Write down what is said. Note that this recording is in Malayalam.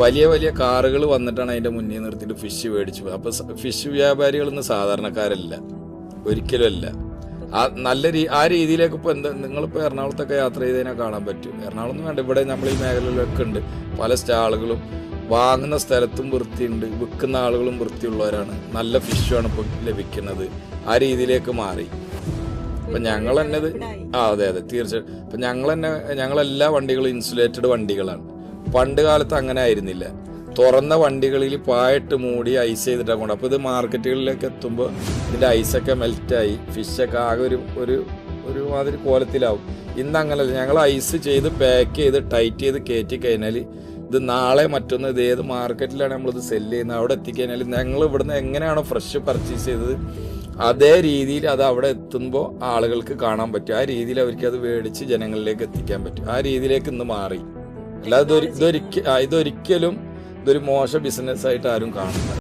വലിയ വലിയ കാറുകൾ വന്നിട്ടാണ് അതിൻ്റെ മുന്നിൽ നിർത്തിയിട്ട് ഫിഷ് മേടിച്ചു പോയി. അപ്പോൾ ഫിഷ് വ്യാപാരികളൊന്നും സാധാരണക്കാരല്ല, ഒരിക്കലും അല്ല. ആ രീതിയിലേക്ക് ഇപ്പോൾ നിങ്ങളിപ്പോൾ എറണാകുളത്തൊക്കെ യാത്ര ചെയ്തതിനെ കാണാൻ പറ്റും. എറണാകുളം വേണ്ട, ഇവിടെ നമ്മൾ ഈ മേഖലയിലൊക്കെ ഉണ്ട് പല സ്റ്റാളുകളും. വാങ്ങുന്ന സ്ഥലത്തും വൃത്തിയുണ്ട്, വിൽക്കുന്ന ആളുകളും വൃത്തിയുള്ളവരാണ്, നല്ല ഫിഷുമാണ് ഇപ്പോൾ ലഭിക്കുന്നത്. ആ രീതിയിലേക്ക് മാറി. അപ്പം ഞങ്ങൾ തന്നെ അതെ തീർച്ചയായിട്ടും. അപ്പം ഞങ്ങളെല്ലാ വണ്ടികളും ഇൻസുലേറ്റഡ് വണ്ടികളാണ്. പണ്ട് കാലത്ത് അങ്ങനെ ആയിരുന്നില്ല. തുറന്ന വണ്ടികളിൽ പായിട്ട് മൂടി ഐസ് ചെയ്തിട്ടാണ് കൊണ്ട്. അപ്പോൾ ഇത് മാർക്കറ്റുകളിലേക്ക് എത്തുമ്പോൾ ഇതിൻ്റെ ഐസൊക്കെ മെൽറ്റായി ഫിഷൊക്കെ ആകെ ഒരു മാതിരി കോലത്തിലാവും. ഇന്ന് അങ്ങനെയല്ല, ഞങ്ങൾ ഐസ് ചെയ്ത് പാക്ക് ചെയ്ത് ടൈറ്റ് ചെയ്ത് കയറ്റി കഴിഞ്ഞാൽ ഇത് നാളെ മറ്റൊന്ന് ഇത് ഏത് മാർക്കറ്റിലാണ് നമ്മളിത് സെല്ല് ചെയ്യുന്നത് അവിടെ എത്തിക്കഴിഞ്ഞാൽ ഞങ്ങൾ ഇവിടുന്ന് എങ്ങനെയാണോ ഫ്രഷ് പർച്ചേസ് ചെയ്തത് അതേ രീതിയിൽ അത് അവിടെ എത്തുമ്പോൾ ആളുകൾക്ക് കാണാൻ പറ്റും. ആ രീതിയിൽ അവർക്ക് അത് മേടിച്ച് ജനങ്ങളിലേക്ക് എത്തിക്കാൻ പറ്റും. ആ രീതിയിലേക്ക് ഇന്ന് മാറി. അല്ലാതെ ഇതൊരിക്കലും ഇതൊരു മോശം ബിസിനസ്സായിട്ട് ആരും കാണുന്നില്ല.